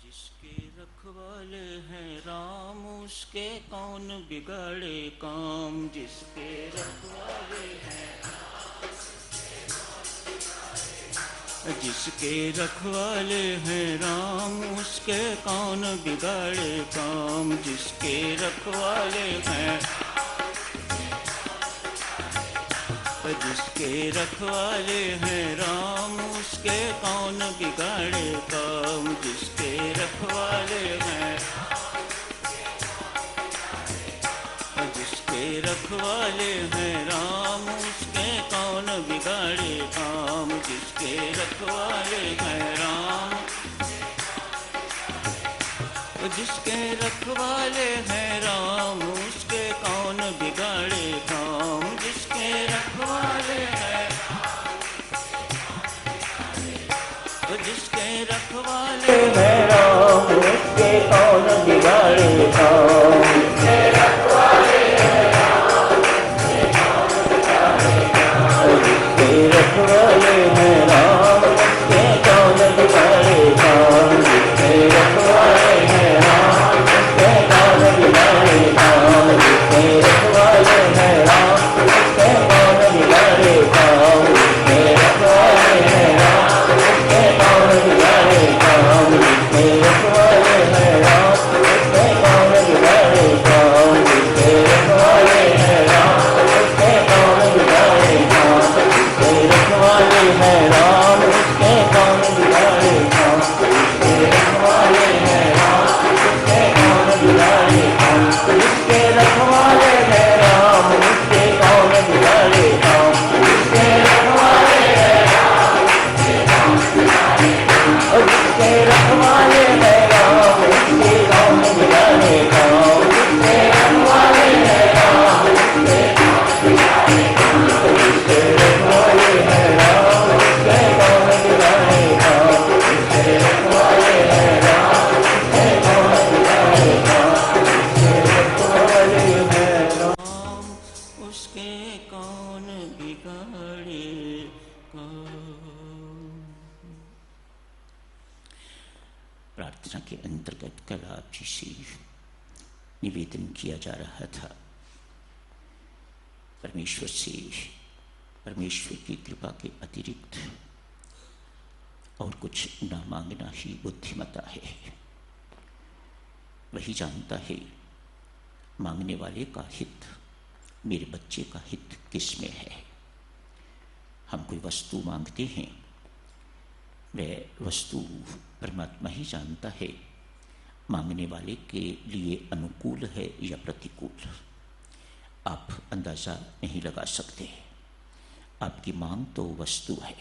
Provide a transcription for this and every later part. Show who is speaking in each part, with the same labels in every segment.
Speaker 1: जिसके रखवाले हैं राम उसके कौन बिगाड़े काम। जिसके रखवाले हैं जिसके रखवाले हैं राम उसके कौन बिगाड़े काम। जिसके रखवाले हैं जिसके रखवाले हैं राम उसके कौन बिगाड़े काम। जिसके रखवाले हैं जिसके रखवाले हैं राम उसके कौन बिगाड़े काम। जिसके रखवाले हैं राम जिसके रखवाले हैं राम उसके कौन बिगाड़े काम। जिसके रखवाले हैं जिसके रखवाले हैं राम उसके कौन बिगाड़े काम। जिसके रखवाले हैं जिसके रखवाले हैं राम उसके कौन बिगाड़े काम। जिसके रखवाले हैं राम उसके कौन बिगाड़े काम। जिसके रखवाले हैं राम उसके कौन बिगाड़े काम। जिसके रखवाले हैं राम उसके कौन बिगाड़े काम। जिसके रखवाले हैं राम उसके कौन बिगाड़े काम। जिसके रखवाले हैं राम उसके कौन बिगाड़े काम। जिसके रखवाले हैं राम उसके कौन बिगाड़े काम। जिसके रखवाले हैं राम उसके कौन बिगाड़े काम। जिसके रखवाले हैं राम उसके कौन बिगाड़े काम। जिसके रखवाले हैं जिसके रखवाले हैं राम उसके कौन बिगाड़े काम। जिसके रखवाले हैं राम उसके जिसके रखवाले हैं राम उसके कौन बिगाड़े काम। जिसके रखवाले हैं राम उसके कौन बिगाड़े काम। जिसके रखवाले हैं राम उसके कौन बिगाड़े काम। प्रार्थना के अंतर्गत कल आप जी से निवेदन किया जा रहा था, परमेश्वर से परमेश्वर की कृपा के अतिरिक्त और कुछ ना मांगना ही बुद्धिमता है। वही जानता है मांगने वाले का हित, मेरे बच्चे का हित किस में है। हम कोई वस्तु मांगते हैं, वह वस्तु परमात्मा ही जानता है मांगने वाले के लिए अनुकूल है या प्रतिकूल। आप अंदाज़ा नहीं लगा सकते। आपकी मांग तो वस्तु है,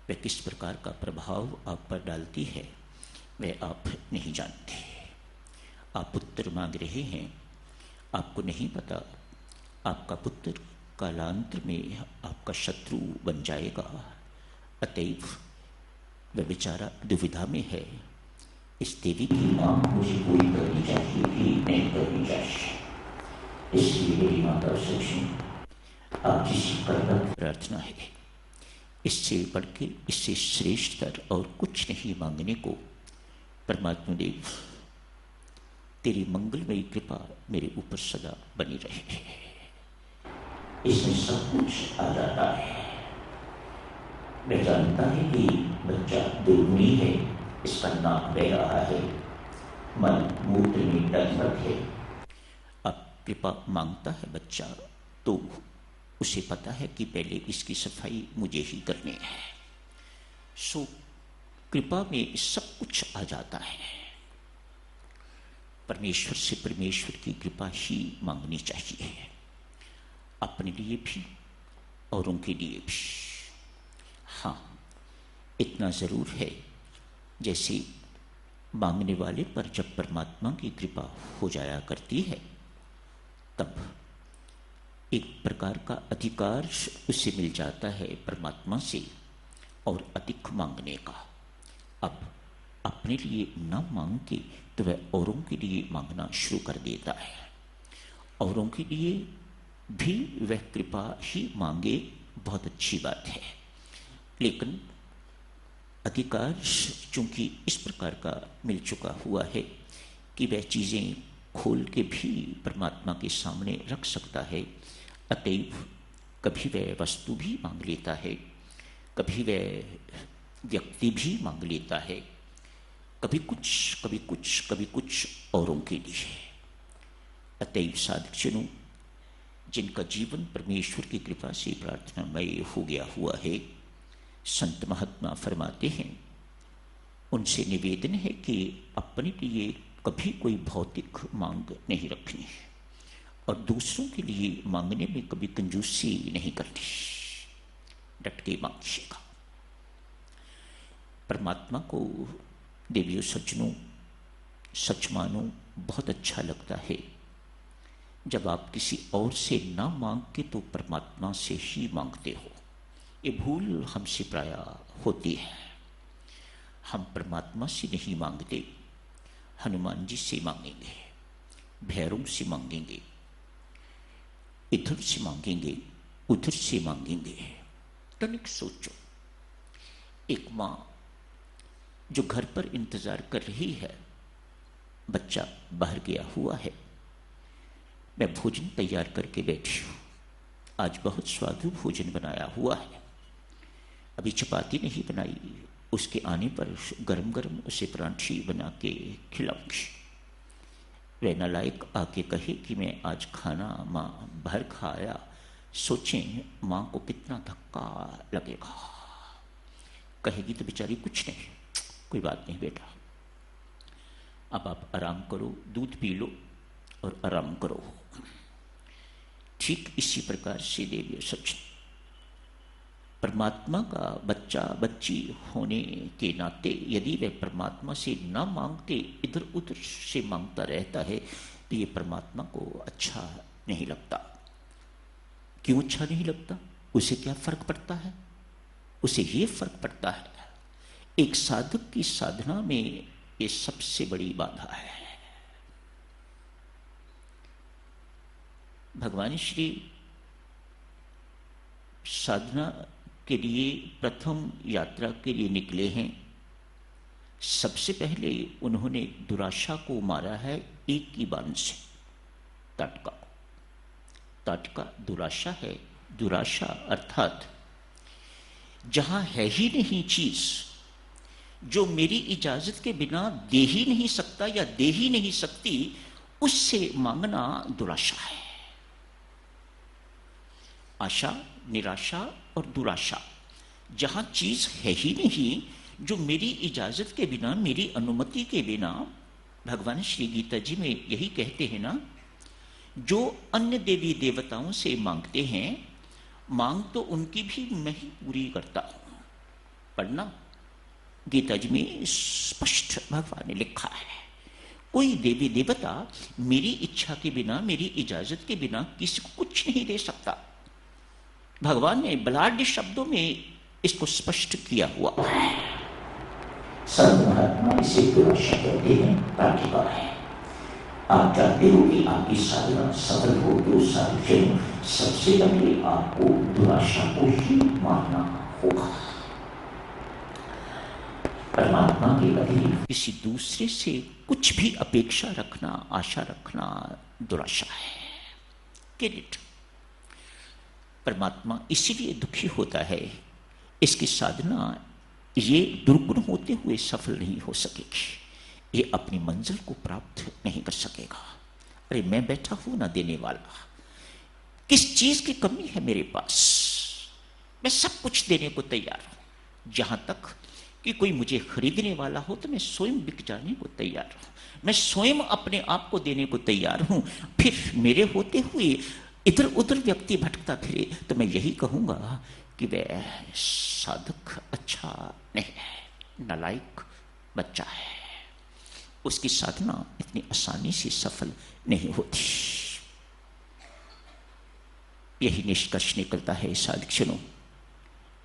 Speaker 1: वह किस प्रकार का प्रभाव आप पर डालती है वह आप नहीं जानते। आप पुत्र मांग रहे हैं, आपको नहीं पता आपका पुत्र कालांतर में आपका शत्रु बन जाएगा। अतएव वह बेचारा दुविधा में है। इस देवी की मांग मुझे पूरी करनी चाहिए कि नहीं करनी चाहिए। इसलिए मेरी माता से आप जिस कर्म प्रार्थना है, इससे बढ़ के इससे श्रेष्ठतर और कुछ नहीं मांगने को। परमात्मा देव तेरी मंगलमयी कृपा मेरे ऊपर सदा बनी रहे। इसमें सब कुछ आ जाता है। मैं जानता है कि बच्चा दुर्गुणी है, इसका नाक बह रहा है, मन मूत्र में डगमग है। अब कृपा मांगता है बच्चा तो उसे पता है कि पहले इसकी सफाई मुझे ही करनी है। सो कृपा में सब कुछ आ जाता है। परमेश्वर से परमेश्वर की कृपा ही मांगनी चाहिए, अपने लिए भी और उनके लिए भी। हाँ, इतना ज़रूर है, जैसे मांगने वाले पर जब परमात्मा की कृपा हो जाया करती है तब एक प्रकार का अधिकार उसे मिल जाता है परमात्मा से और अधिक मांगने का। अब अपने लिए न मांग के तो वह औरों के लिए मांगना शुरू कर देता है। औरों के लिए भी वह कृपा ही मांगे, बहुत अच्छी बात है। लेकिन अधिकार चूंकि इस प्रकार का मिल चुका हुआ है कि वह चीज़ें खोल के भी परमात्मा के सामने रख सकता है, अतएव कभी वह वस्तु भी मांग लेता है, कभी वह व्यक्ति भी मांग लेता है, कभी कुछ कभी कुछ कभी कुछ औरों के लिए। अतएव साधकजनों, जिनका जीवन परमेश्वर की कृपा से प्रार्थनामय हो गया हुआ है, संत महात्मा फरमाते हैं, उनसे निवेदन है कि अपने लिए कभी कोई भौतिक मांग नहीं रखनी है और दूसरों के लिए मांगने में कभी कंजूसी नहीं करनी, डट के मांगिएगा। परमात्मा को देवियों सज्जनों, सच मानो, बहुत अच्छा लगता है जब आप किसी और से ना मांग के तो परमात्मा से ही मांगते हो। ये भूल हमसे प्राय होती है। हम परमात्मा से नहीं मांगते, हनुमान जी से मांगेंगे, भैरव से मांगेंगे, इधर से मांगेंगे, उधर से मांगेंगे। तनिक सोचो, एक माँ जो घर पर इंतजार कर रही है, बच्चा बाहर गया हुआ है, मैं भोजन तैयार करके बैठी हूँ, आज बहुत स्वादु भोजन बनाया हुआ है, अभी चपाती नहीं बनाई, उसके आने पर गरम गरम उसे परांठी बना के खिलाऊंगी। वह नालायक आके कहे कि मैं आज खाना माँ बाहर खाया, सोचें माँ को कितना धक्का लगेगा। कहेगी तो बेचारी कुछ नहीं, कोई बात नहीं बेटा, अब आप आराम करो, दूध पी लो और आराम करो। ठीक इसी प्रकार से देवियों सज्जन, परमात्मा का बच्चा बच्ची होने के नाते यदि वह परमात्मा से न मांगते इधर उधर से मांगता रहता है तो ये परमात्मा को अच्छा नहीं लगता। क्यों अच्छा नहीं लगता? उसे क्या फर्क पड़ता है? उसे ये फर्क पड़ता है, एक साधक की साधना में ये सबसे बड़ी बाधा है। भगवान श्री साधना के लिए प्रथम यात्रा के लिए निकले हैं। सबसे पहले उन्होंने दुराशा को मारा है एक ही बाण से, ताटका। ताटका दुराशा है। दुराशा अर्थात जहां है ही नहीं चीज, जो मेरी इजाजत के बिना दे ही नहीं सकता या दे ही नहीं सकती, उससे मांगना दुराशा है। आशा, निराशा और दुराशा, जहां चीज है ही नहीं, जो मेरी इजाजत के बिना, मेरी अनुमति के बिना, भगवान श्री गीता जी में यही कहते हैं ना, जो अन्य देवी देवताओं से मांगते हैं, मांग तो उनकी भी मैं ही पूरी करता हूं। पढ़ना, गीता जी में स्पष्ट भगवान ने लिखा है, कोई देवी देवता मेरी इच्छा के बिना, मेरी इजाजत के बिना किसी को कुछ नहीं दे सकता। भगवान ने बलाढ्य शब्दों में इसको स्पष्ट किया हुआ है। संत महात्मा इसे दुराशा कहते हैं, ताटका है। आप चाहते हो कि आपकी साधना सफल हो तो साधक सबसे पहले आपको दुराशा को ही मानना होगा। परमात्मा के अधीन किसी दूसरे से कुछ भी अपेक्षा रखना, आशा रखना दुराशा है। क्रेडिट परमात्मा इसीलिए दुखी होता है, इसकी साधना ये दुर्गुण होते हुए सफल नहीं हो सकेगी, ये अपनी मंजिल को प्राप्त नहीं कर सकेगा। अरे मैं बैठा हूं ना देने वाला, किस चीज की कमी है मेरे पास? मैं सब कुछ देने को तैयार हूं, जहां तक कि कोई मुझे खरीदने वाला हो तो मैं स्वयं बिक जाने को तैयार हूं, मैं स्वयं अपने आप को देने को तैयार हूं। फिर मेरे होते हुए इधर उधर व्यक्ति भटकता फिरे तो मैं यही कहूंगा कि वह साधक अच्छा नहीं है, नालायक बच्चा है, उसकी साधना इतनी आसानी से सफल नहीं होती। यही निष्कर्ष निकलता है साधकजनों,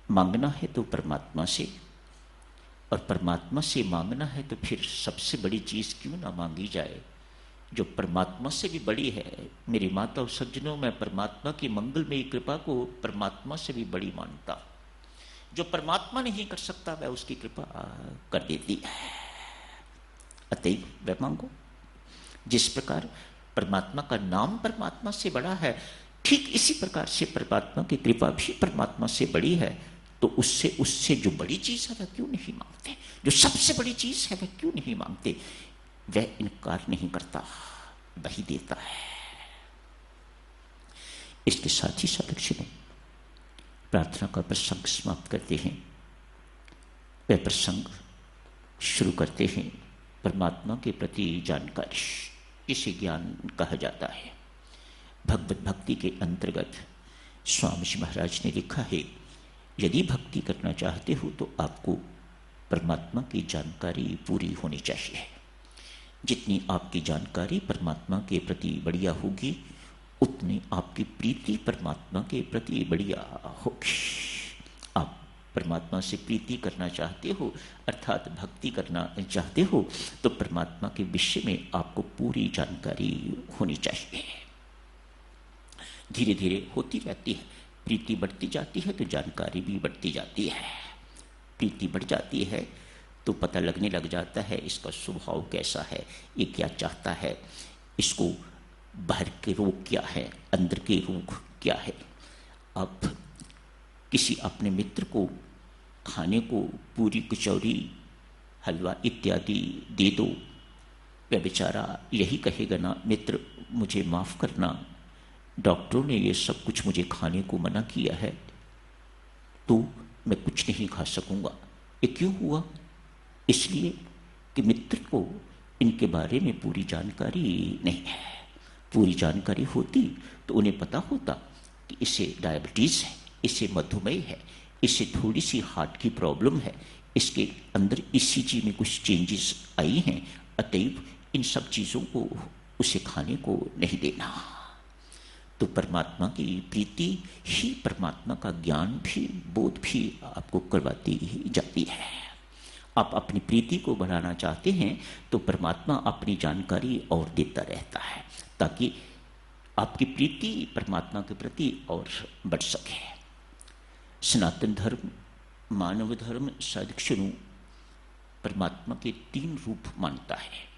Speaker 1: मांगना है तो परमात्मा से, और परमात्मा से मांगना है तो फिर सबसे बड़ी चीज क्यों ना मांगी जाए जो परमात्मा से भी बड़ी है। मेरी माता और सज्जनों, मैं परमात्मा की मंगलमयी कृपा को परमात्मा से भी बड़ी मानता हूं। जो परमात्मा नहीं कर सकता वह उसकी कृपा कर देती है। अतएव वह मांगो। जिस प्रकार परमात्मा का नाम परमात्मा से बड़ा है, ठीक इसी प्रकार से परमात्मा की कृपा भी परमात्मा से बड़ी है। तो उससे उससे जो बड़ी चीज है वह क्यों नहीं मांगते? जो सबसे बड़ी चीज है वह क्यों नहीं मांगते? वह इनकार नहीं करता, वही देता है। इसके साथ ही साधक प्रार्थना का प्रसंग समाप्त करते हैं। वह प्रसंग शुरू करते हैं परमात्मा के प्रति जानकारी, इसे ज्ञान कहा जाता है। भगवत भक्ति के अंतर्गत स्वामी जी महाराज ने लिखा है, यदि भक्ति करना चाहते हो तो आपको परमात्मा की जानकारी पूरी होनी चाहिए। जितनी आपकी जानकारी परमात्मा के प्रति बढ़िया होगी, उतनी आपकी प्रीति परमात्मा के प्रति बढ़िया होगी। आप परमात्मा से प्रीति करना चाहते हो, अर्थात भक्ति करना चाहते हो, तो परमात्मा के विषय में आपको पूरी जानकारी होनी चाहिए। धीरे धीरे होती रहती है, प्रीति बढ़ती जाती है तो जानकारी भी बढ़ती जाती है। प्रीति बढ़ जाती है तो पता लगने लग जाता है इसका स्वभाव कैसा है, ये क्या चाहता है, इसको बाहर के रोग क्या है, अंदर के रोग क्या है। आप किसी अपने मित्र को खाने को पूरी कचौरी हलवा इत्यादि दे दो, वह बेचारा यही कहेगा ना, मित्र मुझे माफ़ करना, डॉक्टरों ने ये सब कुछ मुझे खाने को मना किया है तो मैं कुछ नहीं खा सकूंगा। ये क्यों हुआ? इसलिए कि मित्र को इनके बारे में पूरी जानकारी नहीं है। पूरी जानकारी होती तो उन्हें पता होता कि इसे डायबिटीज़ है, इसे मधुमेह है, इसे थोड़ी सी हार्ट की प्रॉब्लम है, इसके अंदर ईसीजी में कुछ चेंजेस आई हैं, अतएव इन सब चीज़ों को उसे खाने को नहीं देना। तो परमात्मा की प्रीति ही परमात्मा का ज्ञान भी, बोध भी आपको करवाती ही जाती है। आप अपनी प्रीति को बढ़ाना चाहते हैं तो परमात्मा अपनी जानकारी और देता रहता है, ताकि आपकी प्रीति परमात्मा के प्रति और बढ़ सके। सनातन धर्म, मानव धर्म सदक्षणु परमात्मा के 3 रूप मानता है।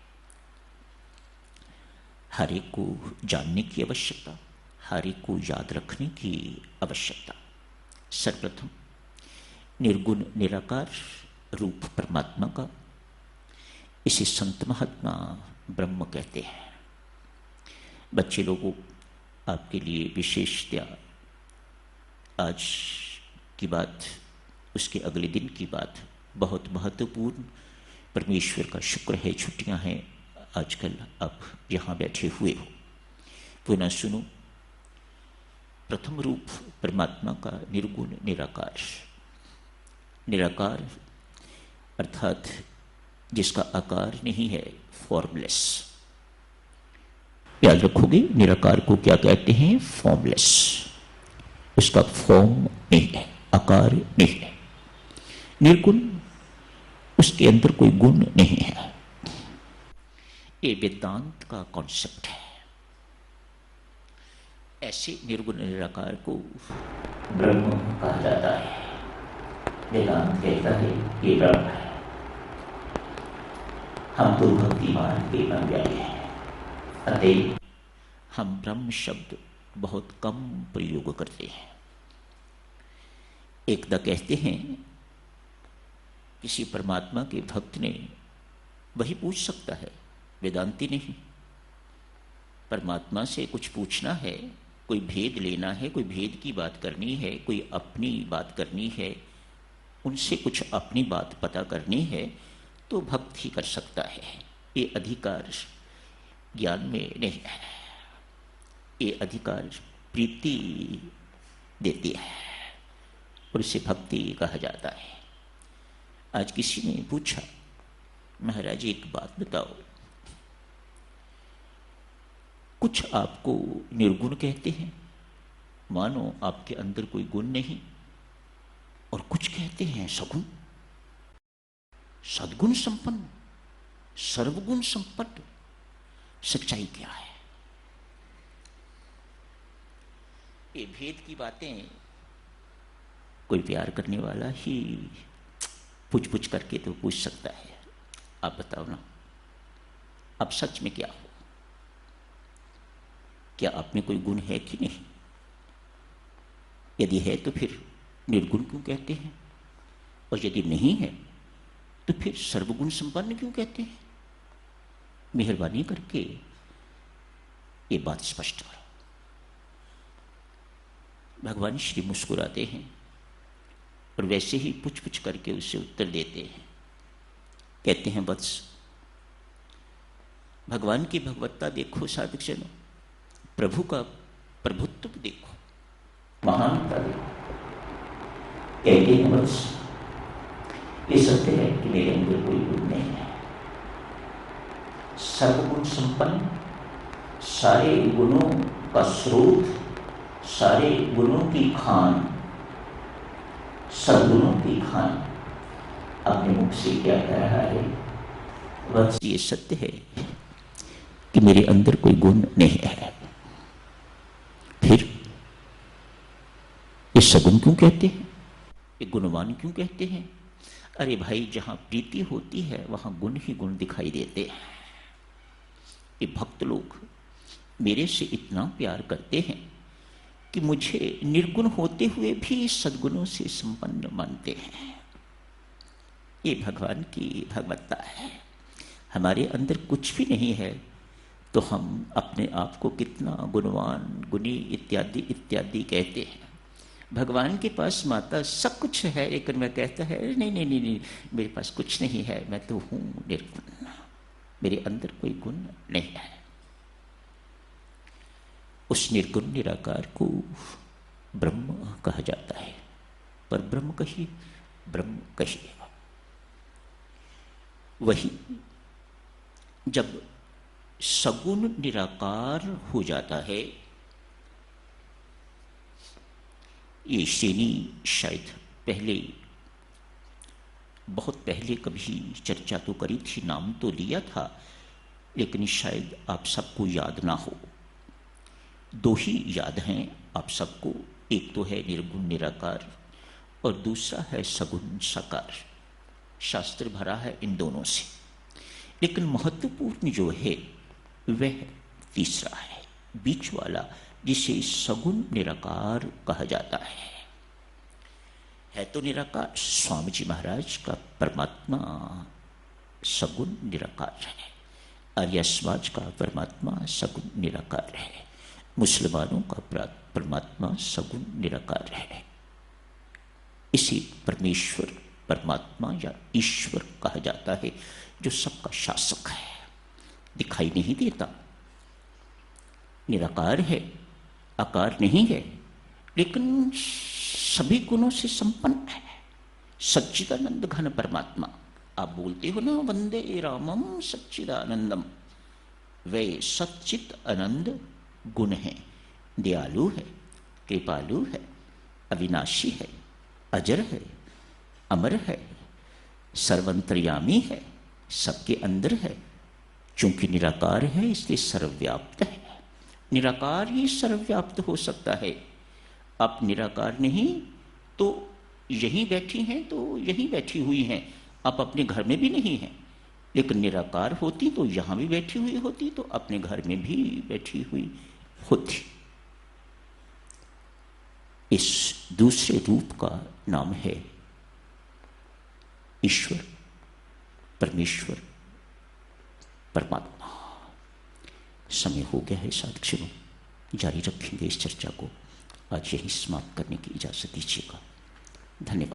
Speaker 1: हर एक को जानने की आवश्यकता, हर एक को याद रखने की आवश्यकता। सर्वप्रथम निर्गुण निराकार रूप परमात्मा का, इसे संत महात्मा ब्रह्म कहते हैं। बच्चे लोगों, आपके लिए विशेषतया आज की बात, उसके अगले दिन की बात बहुत महत्वपूर्ण। परमेश्वर का शुक्र है, छुट्टियां हैं, आजकल आप यहाँ बैठे हुए हो। पुनः सुनो, प्रथम रूप परमात्मा का निर्गुण निराकार। निराकार अर्थात जिसका आकार नहीं है, फॉर्मलेस। याद रखोगे, निराकार को क्या कहते हैं? फॉर्मलेस। उसका फॉर्म नहीं है, आकार नहीं है। निर्गुण, उसके अंदर कोई गुण नहीं है। ये वेदांत का कॉन्सेप्ट है। ऐसे निर्गुण निराकार को ब्रह्म कहा जाता है। वेदांत कहता है ये ब्रह्म है। हम तो भक्ति मार्ग के अनुयायी हैं, अतएव हम ब्रह्म शब्द बहुत कम प्रयोग करते हैं। एकदा कहते हैं, किसी परमात्मा के भक्त ने, वही पूछ सकता है, वेदांती नहीं। परमात्मा से कुछ पूछना है, कोई भेद लेना है, कोई भेद की बात करनी है, कोई अपनी बात करनी है, उनसे कुछ अपनी बात पता करनी है, तो भक्त ही कर सकता है। ये अधिकार ज्ञान में नहीं है। ये अधिकार प्रीति देती है और इसे भक्ति कहा जाता है। आज किसी ने पूछा, महाराज एक बात बताओ, कुछ आपको निर्गुण कहते हैं, मानो आपके अंदर कोई गुण नहीं, और कुछ कहते हैं सगुण, सद्गुण संपन्न, सर्वगुण संपन्न। सच्चाई क्या है? ये भेद की बातें कोई प्यार करने वाला ही पूछ पूछ करके तो पूछ सकता है, आप बताओ ना, अब सच में क्या हो, क्या आप में कोई गुण है कि नहीं? यदि है तो फिर निर्गुण क्यों कहते हैं, और यदि नहीं है तो फिर सर्वगुण संपन्न क्यों कहते हैं? मेहरबानी करके ये बात स्पष्ट करो। भगवान श्री मुस्कुराते हैं और वैसे ही पूछ पूछ करके उससे उत्तर देते हैं। कहते हैं, वत्स, भगवान की भगवत्ता देखो साधक जनो, प्रभु का प्रभुत्व देखो, महानता देखो। कहते हैं, वत्स, ये सत्य है कि मेरे अंदर कोई गुण नहीं है, सर्वगुण संपन्न, सारे गुणों का स्रोत, सारे गुणों की खान, सद्गुणों की खान अपने मुख से क्या कह रहा है? वत्स, ये सत्य है कि मेरे अंदर कोई गुण नहीं है। फिर ये सगुण क्यों कहते हैं, ये गुणवान क्यों कहते हैं? अरे भाई, जहां प्रीति होती है वहां गुण ही गुण दिखाई देते हैं। ये भक्त लोग मेरे से इतना प्यार करते हैं कि मुझे निर्गुण होते हुए भी सद्गुणों से संपन्न मानते हैं। ये भगवान की भगवत्ता है। हमारे अंदर कुछ भी नहीं है तो हम अपने आप को कितना गुणवान, गुणी इत्यादि इत्यादि कहते हैं। भगवान के पास माता सब कुछ है, लेकिन मैं कहता है नहीं नहीं नहीं नहीं, मेरे पास कुछ नहीं है, मैं तो हूं निर्गुण, मेरे अंदर कोई गुण नहीं है। उस निर्गुण निराकार को ब्रह्म कहा जाता है। पर ब्रह्म कहिए, ब्रह्म कहिए, वही जब सगुण निराकार हो जाता है। ये श्रेणी शायद पहले, बहुत पहले कभी चर्चा तो करी थी, नाम तो लिया था, लेकिन शायद आप सबको याद ना हो। दो ही याद हैं आप सबको, एक तो है निर्गुण निराकार और दूसरा है सगुण साकार। शास्त्र भरा है इन दोनों से, लेकिन महत्वपूर्ण जो है वह तीसरा है, बीच वाला, जिसे सगुण निराकार कहा जाता है तो निराकार। स्वामी जी महाराज का परमात्मा सगुण निराकार है, आर्य समाज का परमात्मा सगुण निराकार है, मुसलमानों का परमात्मा सगुण निराकार है। इसी परमेश्वर, परमात्मा या ईश्वर कहा जाता है, जो सबका शासक है, दिखाई नहीं देता, निराकार है, आकार नहीं है, लेकिन सभी गुणों से संपन्न है। सच्चिदानंद घन परमात्मा, आप बोलते हो ना, वंदे रामम सच्चिदानंदम, वे सच्चित आनंद गुण है, दयालु है, कृपालु है, अविनाशी है, अजर है, अमर है, सर्वंतर्यामी है, सबके अंदर है। चूंकि निराकार है इसलिए सर्वव्याप्त है। निराकार ही सर्वव्याप्त हो सकता है। आप निराकार नहीं तो यहीं बैठी हैं तो यहीं बैठी हुई हैं, आप अपने घर में भी नहीं हैं, लेकिन निराकार होती तो यहां भी बैठी हुई होती, तो अपने घर में भी बैठी हुई होती। इस दूसरे रूप का नाम है ईश्वर, परमेश्वर, परमात्मा। समय हो गया है साथियों, जारी रखेंगे इस चर्चा को। आज यही समाप्त करने की इजाजत दीजिएगा। धन्यवाद।